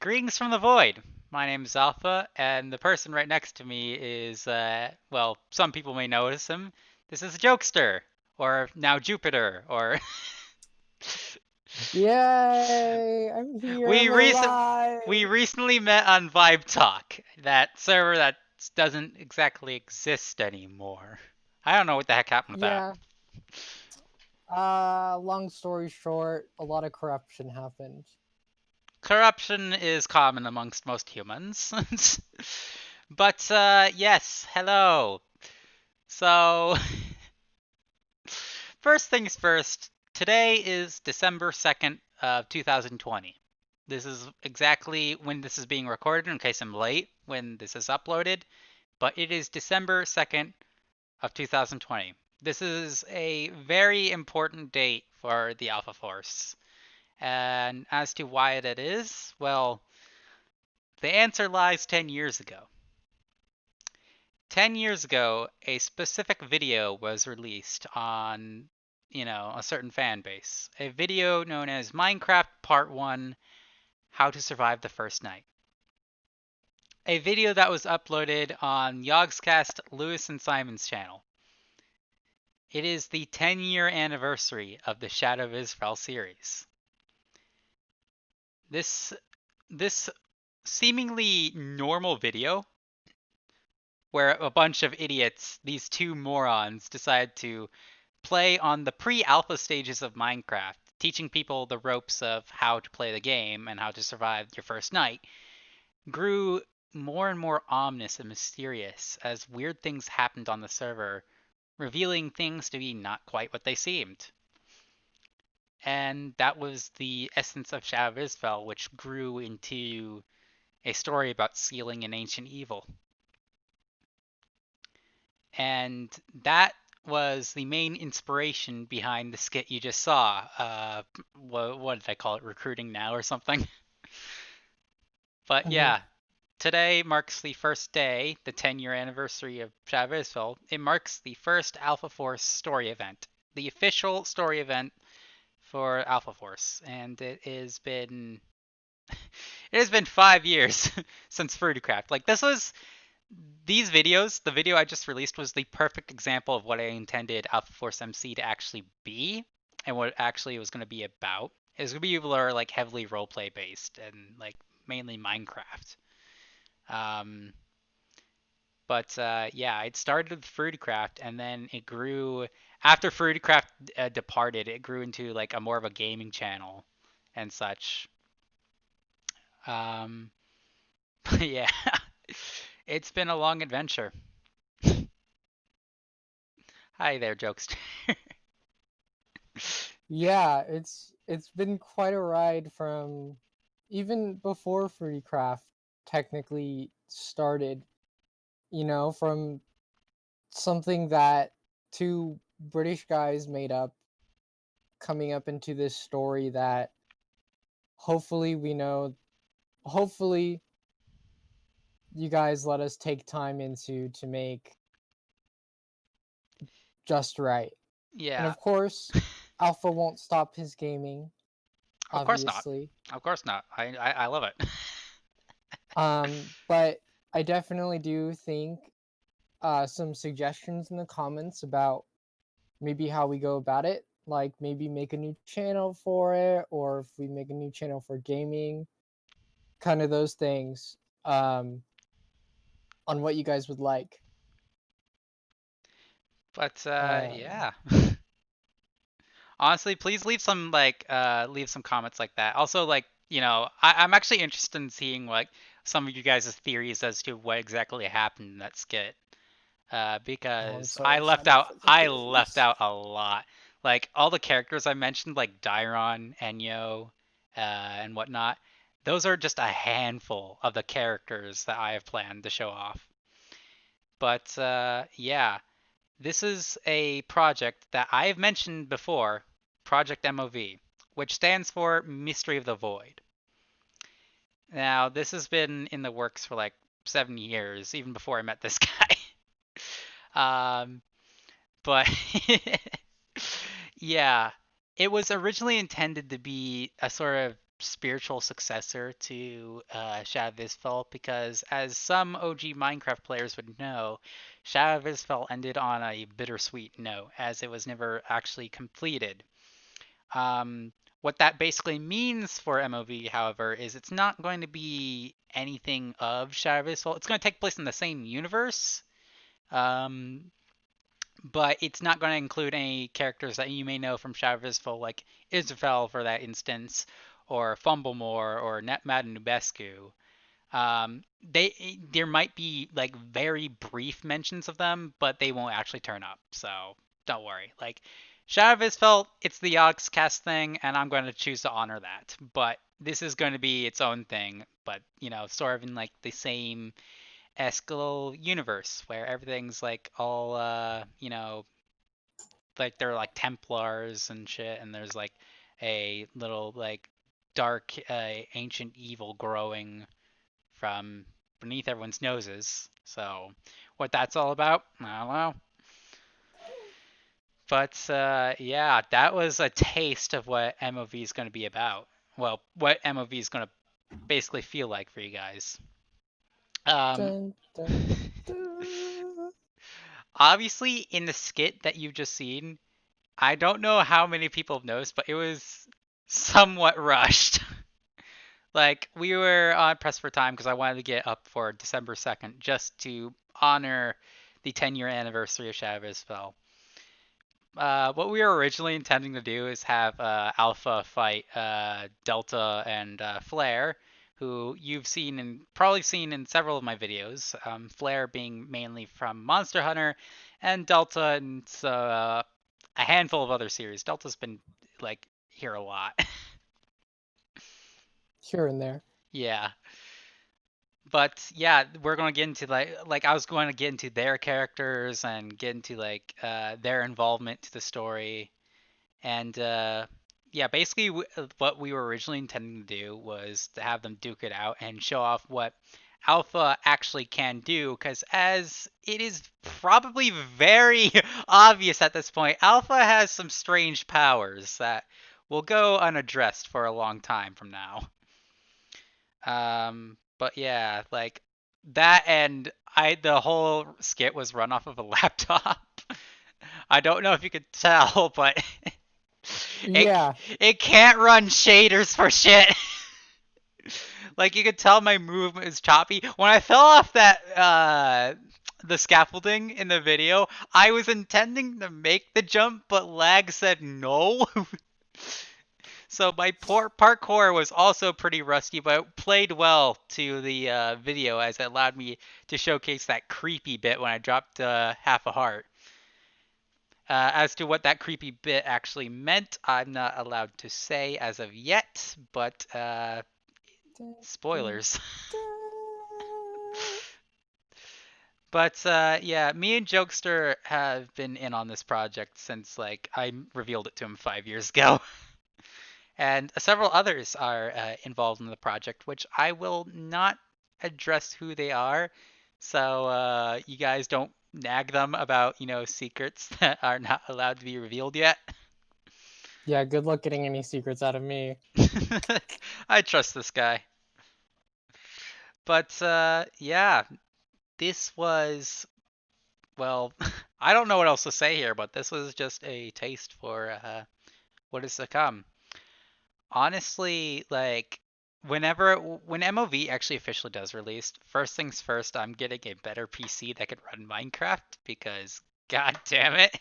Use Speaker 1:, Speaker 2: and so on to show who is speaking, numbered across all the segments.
Speaker 1: Greetings from the void. My name is Alpha, and the person right next to me is, well, some people may notice him. This is Jokester, or now Jupiter, or
Speaker 2: Yay! I'm here.
Speaker 1: we
Speaker 2: I'm
Speaker 1: recent
Speaker 2: alive.
Speaker 1: we recently met on Vibe Talk, that server that doesn't exactly exist anymore. I don't know what the heck happened with that.
Speaker 2: Yeah. Long story short, a lot of corruption happened.
Speaker 1: Corruption is common amongst most humans. But yes, hello. So first things first, today is December 2nd of 2020. This is exactly when this is being recorded in case I'm late when this is uploaded, but it is December 2nd of 2020. This is a very important date for the Alpha Force. And as to why that is, well, the answer lies 10 years ago. 10 years ago, a specific video was released on, a certain fan base. A video known as Minecraft Part 1 How to Survive the First Night. A video that was uploaded on Yogscast Lewis and Simon's channel. It is the 10-year anniversary of the Shadow of Israphel series. This seemingly normal video where a bunch of idiots, these two morons, decide to play on the pre-alpha stages of Minecraft, teaching people the ropes of how to play the game and how to survive your first night, grew more and more ominous and mysterious as weird things happened on the server, revealing things to be not quite what they seemed. And that was the essence of Shadow of Israphel, which grew into a story about sealing an ancient evil. And that was the main inspiration behind the skit you just saw. What did I call it? Recruiting now or something? But
Speaker 2: Mhm.
Speaker 1: yeah, today marks the first day, the 10-year anniversary of Shadow of Israphel. It marks the first Alpha Force story event, the official story event for Alpha Force, and it has been 5 years since Fruitcraft. Like these videos, the video I just released was the perfect example of what I intended AlphaForceMC to actually be and what actually it was going to be about. It was going to be able to like heavily roleplay based and like mainly Minecraft. Um, but yeah, it started with Fruitcraft and then it grew after Fruitcraft departed. It grew into like a more of a gaming channel and such. Um, yeah, it's been a long adventure. Hi there, jokester.
Speaker 2: Yeah, it's been quite a ride from even before Fruitycraft technically started, from something that two British guys made up coming up into this story that hopefully we know hopefully you guys let us take time into to make just right. And
Speaker 1: Yeah,
Speaker 2: of course, Alpha won't stop his gaming,
Speaker 1: of course not.
Speaker 2: obviously.
Speaker 1: Of course not. I love it.
Speaker 2: But I definitely do think some suggestions in the comments about maybe how we go about it, like maybe make a new channel for it, or if we make a new channel for gaming, kind of those things, on what you guys would like.
Speaker 1: But
Speaker 2: Um,
Speaker 1: yeah. Honestly, please leave some comments like that. Also, like, I'm actually interested in seeing like some of you guys' theories as to what exactly happened in that skit.
Speaker 2: oh, I'm
Speaker 1: Because
Speaker 2: so excited for the
Speaker 1: I left
Speaker 2: theories.
Speaker 1: out a lot. Like all the characters I mentioned, like Dairon, Enyo, and whatnot. Those are just a handful of the characters that I have planned to show off. But yeah, this is a project that I have mentioned before, Project MOV, which stands for Mystery of the Void. Now, this has been in the works for like 7 years, even before I met this guy. um, but yeah, it was originally intended to be a sort of spiritual successor to Shadow of Israphel because, as some OG Minecraft players would know, Shadow of Israphel ended on a bittersweet note as it was never actually completed. Um, what that basically means for MOV, however, is it's not going to be anything of Shadow of Israphel. It's going to take place in the same universe, um, but it's not going to include any characters that you may know from Shadow of Israphel, like Israphel for that instance, or Fumblemore, or Netmad and Nubescu. There might be like very brief mentions of them, but they won't actually turn up. So don't worry. Like Shadow of Israphel, it's the Oxcast thing, and I'm going to choose to honor that. But this is going to be its own thing, but sort of in like the same Escal universe where everything's like all like they're like Templars and shit, and there's like a little like dark ancient evil growing from beneath everyone's noses. So what that's all about, I don't know. But yeah, that was a taste of what MOV is going to be about. Well, what MOV is going to basically feel like for you guys. Um,
Speaker 2: Dun, dun, dun.
Speaker 1: Obviously, in the skit that you've just seen, I don't know how many people have noticed, but it was somewhat rushed. Like, we were on press for time because I wanted to get up for December 2nd just to honor the 10-year anniversary of Shadow of Israphel. What we were originally intending to do is have Alpha fight Delta and Flare, who you've seen and probably seen in several of my videos. Flare being mainly from Monster Hunter, and Delta and a handful of other series. Delta's been like here a lot.
Speaker 2: Here and there.
Speaker 1: Yeah. But yeah, we're going to get into like I was going to get into their characters and get into like their involvement to the story. And yeah, basically what we were originally intending to do was to have them duke it out and show off what Alpha actually can do, because as it is probably very obvious at this point, Alpha has some strange powers that will go unaddressed for a long time from now. But yeah, like that, and the whole skit was run off of a laptop. I don't know if you could tell, but it
Speaker 2: Yeah,
Speaker 1: it can't run shaders for shit. Like you could tell my movement is choppy. When I fell off that the scaffolding in the video, I was intending to make the jump, but lag said no. So my parkour was also pretty rusty, but it played well to the video as it allowed me to showcase that creepy bit when I dropped half a heart. As to what that creepy bit actually meant, I'm not allowed to say as of yet, but
Speaker 2: dun, dun,
Speaker 1: spoilers.
Speaker 2: dun.
Speaker 1: But yeah, me and Jokester have been in on this project since like I revealed it to him 5 years ago. And several others are involved in the project, which I will not address who they are, so you guys don't nag them about secrets that are not allowed to be revealed yet.
Speaker 2: Yeah, good luck getting any secrets out of me.
Speaker 1: I trust this guy. But yeah, this was, well, I don't know what else to say here, but this was just a taste for what is to come. Honestly, like when MOV actually officially does release, first things first, I'm getting a better PC that can run Minecraft because god damn it.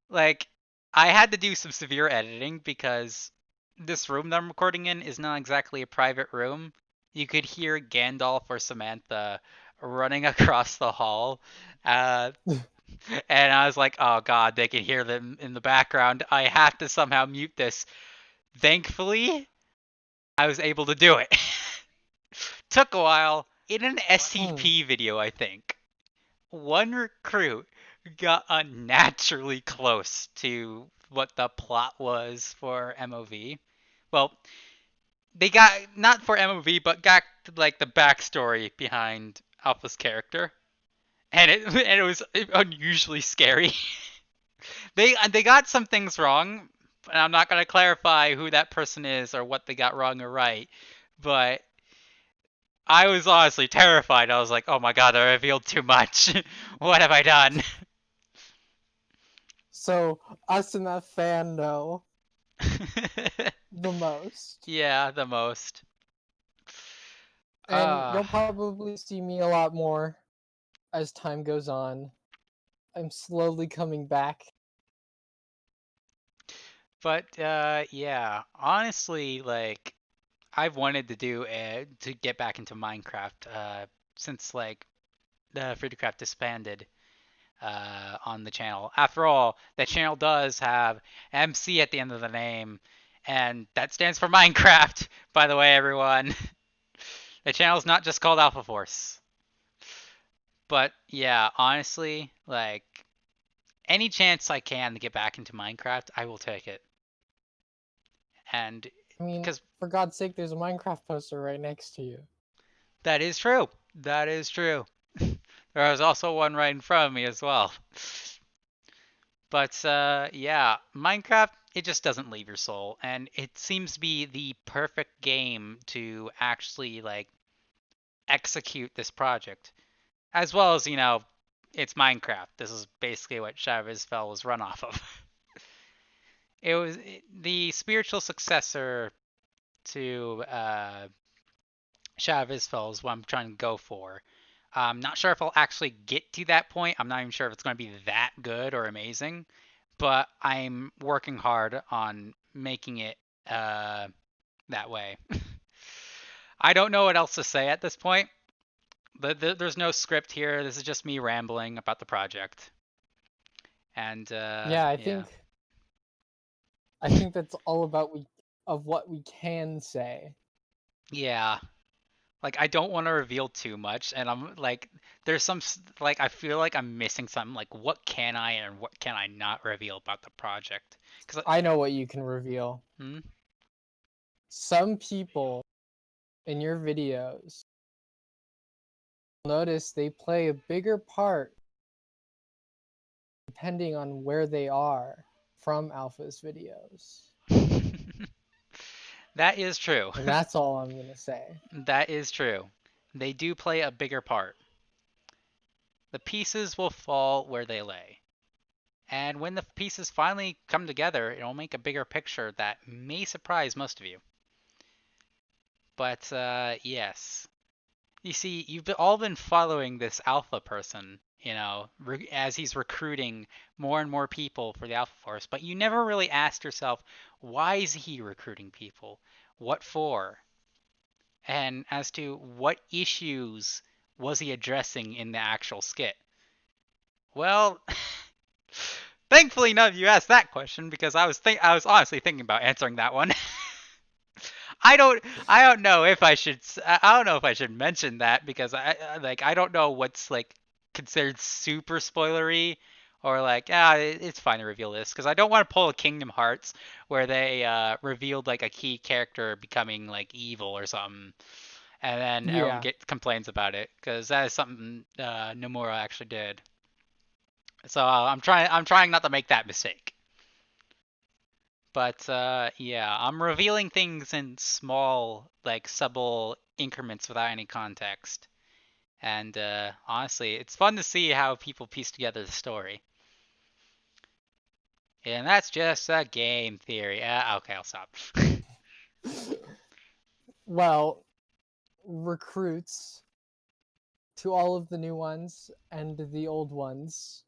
Speaker 1: Like I had to do some severe editing because this room that I'm recording in is not exactly a private room. You could hear Gandalf or Samantha running across the hall. Uh, and I was like, oh god, they can hear them in the background. I have to somehow mute this. Thankfully, I was able to do it. Took a while. In an
Speaker 2: Hmm.
Speaker 1: SCP video, I think, one recruit got unnaturally close to what the plot was for MOV. Well, they got not for MOV, but got like the backstory behind Alpha's character, and it was unusually scary. They got some things wrong, And I'm not going to clarify who that person is or what they got wrong or right, but I was honestly terrified. I was like, oh my god, I revealed too much. What have I done?
Speaker 2: So us and that fan know the most.
Speaker 1: Yeah, the most.
Speaker 2: And
Speaker 1: Uh,
Speaker 2: you'll probably see me a lot more as time goes on. I'm slowly coming back.
Speaker 1: but yeah, honestly, like I've wanted to do to get back into Minecraft since like the Freecraft disbanded on the channel. After all, the channel does have MC at the end of the name, and that stands for Minecraft. By the way, everyone, the channel's not just called Alpha Force. But yeah, honestly, like any chance I can to get back into Minecraft, I will take it. And
Speaker 2: I mean,
Speaker 1: because
Speaker 2: for God's sake, there's a Minecraft poster right next to you.
Speaker 1: that is true. That is true. There was also one right in front of me as well. But yeah, Minecraft, it just doesn't leave your soul, and it seems to be the perfect game to actually like execute this project. As well as, it's Minecraft. This is basically what Shadow of Israphel was run off of. It was the spiritual successor to Shadow of Israphel is what I'm trying to go for. I'm not sure if I'll actually get to that point. I'm not even sure if it's going to be that good or amazing, but I'm working hard on making it that way. I don't know what else to say at this point. There's no script here. This is just me rambling about the project. And
Speaker 2: Yeah, I
Speaker 1: yeah.
Speaker 2: think I think that's all about we of what we can say.
Speaker 1: Yeah. Like I don't want to reveal too much, and I'm like, there's some like I feel like I'm missing something. Like, what can I and what can I not reveal about the project? Because
Speaker 2: I know what you can reveal.
Speaker 1: hmm?
Speaker 2: Some people in your videos notice they play a bigger part depending on where they are from Alpha's videos.
Speaker 1: That is true.
Speaker 2: And that's all I'm gonna say.
Speaker 1: That is true. They do play a bigger part. The pieces will fall where they lay. And when the pieces finally come together, it'll make a bigger picture that may surprise most of you. But yes, you see, you've all been following this alpha person, as he's recruiting more and more people for the Alpha Force, but you never really asked yourself, why is he recruiting people? What for? And as to what issues was he addressing in the actual skit? Well, thankfully none of you asked that question because I was honestly thinking about answering that one. I don't know if I don't know if I should mention that because I don't know what's like considered super spoilery or like it's fine to reveal this because I don't want to pull a Kingdom Hearts where they revealed like a key character becoming like evil or something and then everyone
Speaker 2: Yeah.
Speaker 1: get complains about it because that is something Nomura actually did. So I'm trying not to make that mistake. But yeah, I'm revealing things in small, like subtle increments without any context. And honestly, it's fun to see how people piece together the story. And that's just a game theory. Okay, I'll stop.
Speaker 2: Well, recruits to all of the new ones and the old ones.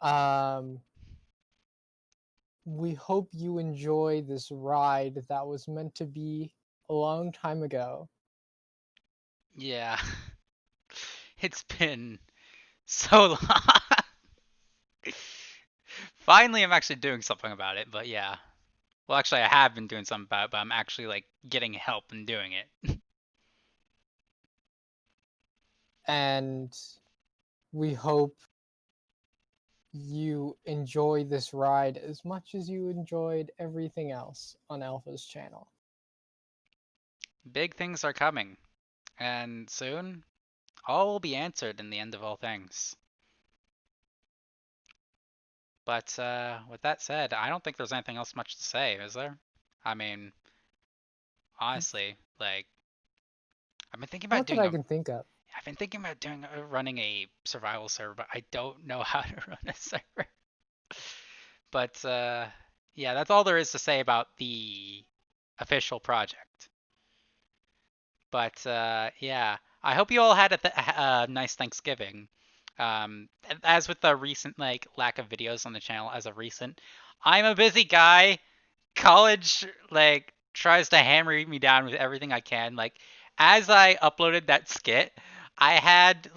Speaker 2: Um, we hope you enjoy this ride that was meant to be a long time ago.
Speaker 1: Yeah, it's been so long. Finally, I'm actually doing something about it. But yeah, well, actually, I have been doing something about it, but I'm actually like getting help and doing it.
Speaker 2: And we hope you enjoy this ride as much as you enjoyed everything else on Alpha's channel.
Speaker 1: Big things are coming, and soon all will be answered in the end of all things. But with that said, I don't think there's anything else much to say, is there? I mean, honestly, like I've been thinking about
Speaker 2: Not that
Speaker 1: doing
Speaker 2: I
Speaker 1: a
Speaker 2: can think of.
Speaker 1: I've been thinking about running a survival server, but I don't know how to run a server. But yeah, that's all there is to say about the official project. But yeah, I hope you all had a nice Thanksgiving. As with the recent like lack of videos on the channel as of recent, I'm a busy guy. College like tries to hammer me down with everything I can. Like as I uploaded that skit, I had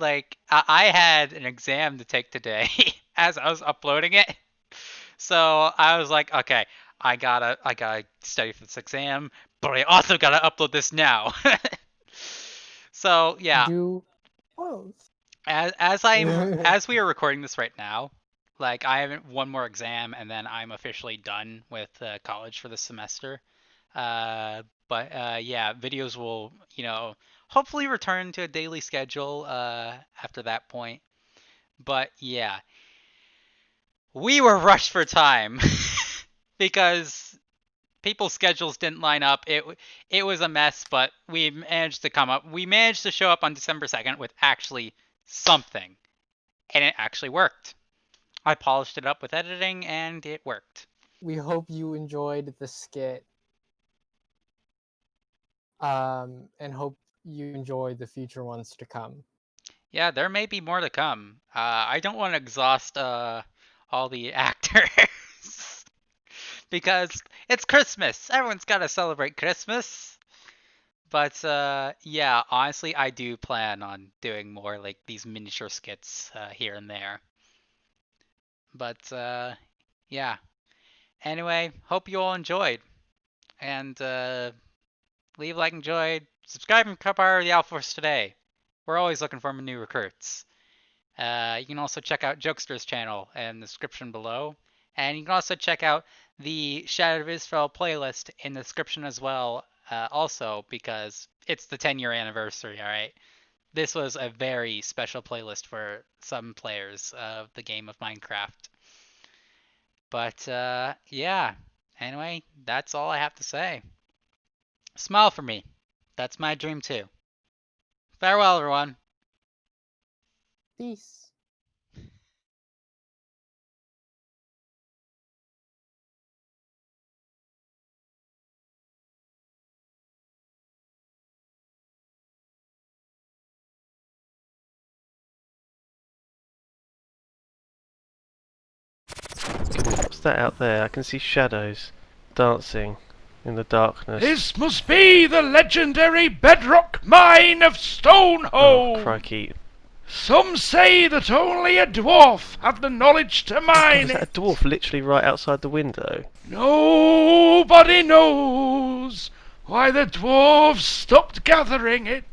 Speaker 1: an exam to take today as I was uploading it. So I was like, okay, I gotta study for this exam, but I also gotta upload this now. So yeah,
Speaker 2: Do both.
Speaker 1: as we are recording this right now, like I have one more exam and then I'm officially done with college for the semester. But yeah, videos will hopefully return to a daily schedule after that point. But yeah, we were rushed for time because people's schedules didn't line up. It was a mess, but we managed to come up. We managed to show up on December 2nd with actually something, and it actually worked. I polished it up with editing, and it worked.
Speaker 2: We hope you enjoyed the skit. And hope you enjoy the future ones to come.
Speaker 1: Yeah, there may be more to come. I don't want to exhaust all the actors because it's Christmas. Everyone's got to celebrate Christmas. But yeah, honestly, I do plan on doing more like these miniature skits here and there. But yeah. Anyway, hope you all enjoyed. And leave a like, enjoyed, subscribe, and become part of the AlphaForce today. We're always looking for new recruits. You can also check out Jokester's channel in the description below. And you can also check out the Shadow of Israphel playlist in the description as well, also because it's the 10-year anniversary, alright? This was a very special playlist for some players of the game of Minecraft. But yeah, anyway, that's all I have to say. Smile for me. That's my dream too. Farewell, everyone.
Speaker 2: Peace.
Speaker 3: What's that out there? I can see shadows dancing in the darkness.
Speaker 4: This must be the legendary bedrock mine of
Speaker 3: Oh,
Speaker 4: Stonehold.
Speaker 3: crikey.
Speaker 4: Some say that only a dwarf had the knowledge to
Speaker 3: God,
Speaker 4: mine
Speaker 3: is that a
Speaker 4: it.
Speaker 3: dwarf literally right outside the window?
Speaker 4: Nobody knows why the dwarves stopped gathering it.